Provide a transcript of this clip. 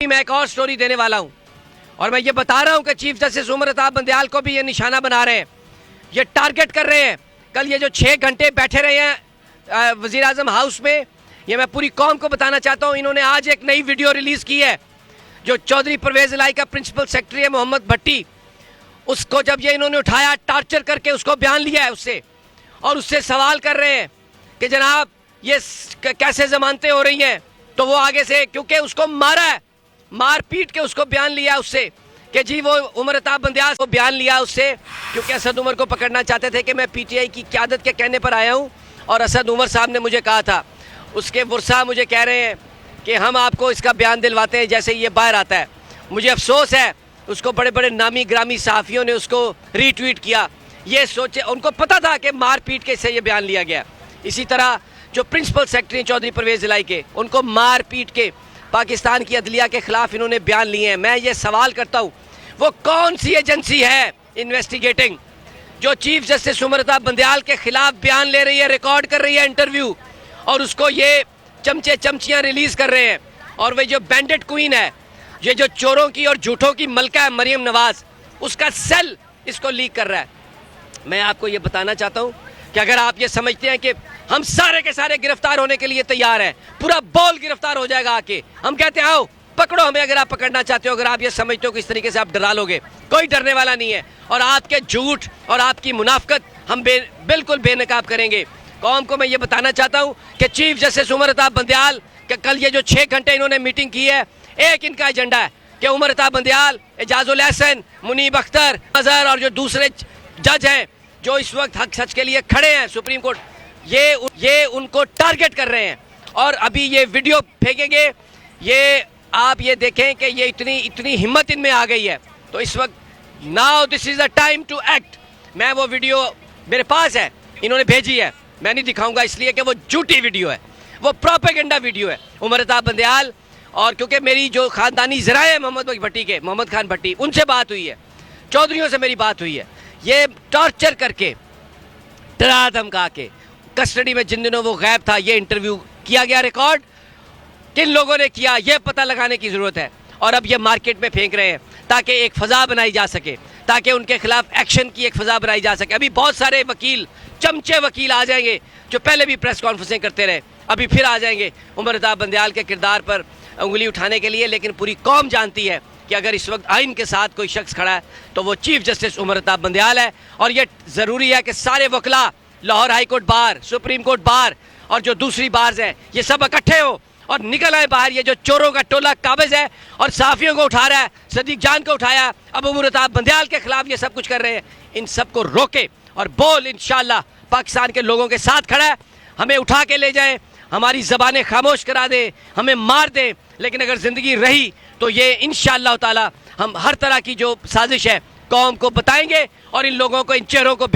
मैं एक और स्टोरी देने वाला हूं और मैं ये बता रहा हूं कि चीफ जस्टिस उमर अताब बंदयाल को भी ये निशाना बना रहे हैं, ये टारगेट कर रहे हैं। कल ये जो 6 घंटे बैठे रहे हैं वजीर आजम हाउस में, ये मैं पूरी कौम को बताना चाहता हूं। इन्होंने आज एक नई वीडियो रिलीज की है, जो चौधरी परवेज इलाही का प्रिंसिपल सेक्रेटरी है मोहम्मद भट्टी, उसको जब ये इन्होंने उठाया टार्चर करके, उसको बयान लिया है उससे, और उससे सवाल कर रहे हैं कि जनाब ये कैसे जमानतें हो रही हैं। तो वो आगे से, क्योंकि उसको मारा है, मार पीट के उसको बयान लिया उससे कि जी वो उमर अताब बंदयाल को बयान लिया उससे, क्योंकि असद उमर को पकड़ना चाहते थे कि मैं पीटीआई की क़यादत के कहने पर आया हूँ और असद उमर साहब ने मुझे कहा था। उसके वर्सा मुझे कह रहे हैं कि हम आपको इसका बयान दिलवाते हैं जैसे ये बाहर आता है। मुझे अफसोस है, उसको बड़े बड़े नामी ग्रामी सहाफ़ियों ने उसको रीट्वीट किया। ये सोचे, उनको पता था कि मार पीट के से ये बयान लिया गया। इसी तरह जो प्रिंसिपल सेक्रेटरी चौधरी परवेज इलाही के, उनको मार पीट के पाकिस्तान की अदलिया के खिलाफ इन्होंने बयान लिए हैं। मैं ये सवाल करता हूँ, वो कौन सी एजेंसी है इन्वेस्टिगेटिंग जो चीफ जस्टिस उमर अताब बंदयाल के खिलाफ बयान ले रही है, रिकॉर्ड कर रही है इंटरव्यू, और उसको ये चमचे चमचियाँ रिलीज कर रहे हैं। और वही जो बैंडेड क्वीन है, ये जो चोरों की और झूठों की मलका है मरियम नवाज, उसका सेल इसको लीक कर रहा है। मैं आपको ये बताना चाहता हूँ कि अगर आप ये समझते हैं कि हम सारे के सारे गिरफ्तार होने के लिए तैयार हैं, पूरा बॉल गिरफ्तार हो जाएगा आके, हम कहते हैं आओ पकड़ो हमें अगर आप पकड़ना चाहते हो। अगर आप ये समझते हो कि इस तरीके से आप डरा लोगे, कोई डरने वाला नहीं है। और आपके झूठ और आपकी मुनाफकत हम बिल्कुल बेनकाब करेंगे। कौम को मैं ये बताना चाहता हूँ कि चीफ जस्टिस उमर अताब बंदयाल के कल ये जो 6 घंटे इन्होंने मीटिंग की है, एक इनका एजेंडा है कि उमर अताब बंदयाल, एजाजुल एहसन, मुनीब अख्तर, अजहर और जो दूसरे जज हैं जो इस वक्त हक सच के लिए खड़े हैं सुप्रीम कोर्ट, ये उनको टारगेट कर रहे हैं। और अभी ये वीडियो फेंकेंगे, ये आप ये देखें कि ये इतनी हिम्मत इनमें आ गई है। तो इस वक्त now this is the time to act. मैं वो वीडियो मेरे पास है, इन्होंने भेजी है, मैं नहीं दिखाऊंगा इसलिए कि वो झूठी वीडियो है, वो प्रोपेगेंडा वीडियो है उमर अताब बंदयाल। और क्योंकि मेरी जो खानदानी ज़राए है मोहम्मद खान भट्टी, उनसे बात हुई है, चौधरियों से मेरी बात हुई है। ये टॉर्चर करके, डरा धमका के, कस्टडी में जिन दिनों वो गायब था, ये इंटरव्यू किया गया रिकॉर्ड, किन लोगों ने किया ये पता लगाने की ज़रूरत है। और अब ये मार्केट में फेंक रहे हैं ताकि एक फ़ज़ा बनाई जा सके, ताकि उनके खिलाफ एक्शन की एक फ़ज़ा बनाई जा सके। अभी बहुत सारे वकील, चमचे वकील आ जाएंगे जो पहले भी प्रेस कॉन्फ्रेंसें करते रहे, अभी फिर आ जाएंगे उमर अताब बंदयाल के किरदार पर उंगली उठाने के लिए। लेकिन पूरी कौम जानती है कि अगर इस वक्त आइन के साथ कोई शख्स खड़ा है तो वो चीफ जस्टिस उमर अताब बंदयाल है। और ये ज़रूरी है कि सारे वकला, Lahore high court bar, supreme court bar और जो दूसरी बार्स हैं, ये सब इकट्ठे हो और निकल आए बाहर। ये जो चोरों का टोला काबिज है और सहाफ़ियों को उठा रहा है, सदीक जान को उठाया, अब उमर अताब बंदयाल के खिलाफ ये सब कुछ कर रहे हैं, इन सब को रोके और बोल इंशाअल्लाह पाकिस्तान के लोगों के साथ खड़ा है। हमें उठा के ले जाएं, हमारी ज़बानें खामोश करा दें, हमें मार दें, लेकिन अगर ज़िंदगी रही तो ये इंशाअल्लाह ताला हम हर तरह की जो साजिश है कौम को बताएंगे और इन लोगों को, इन चेहरों को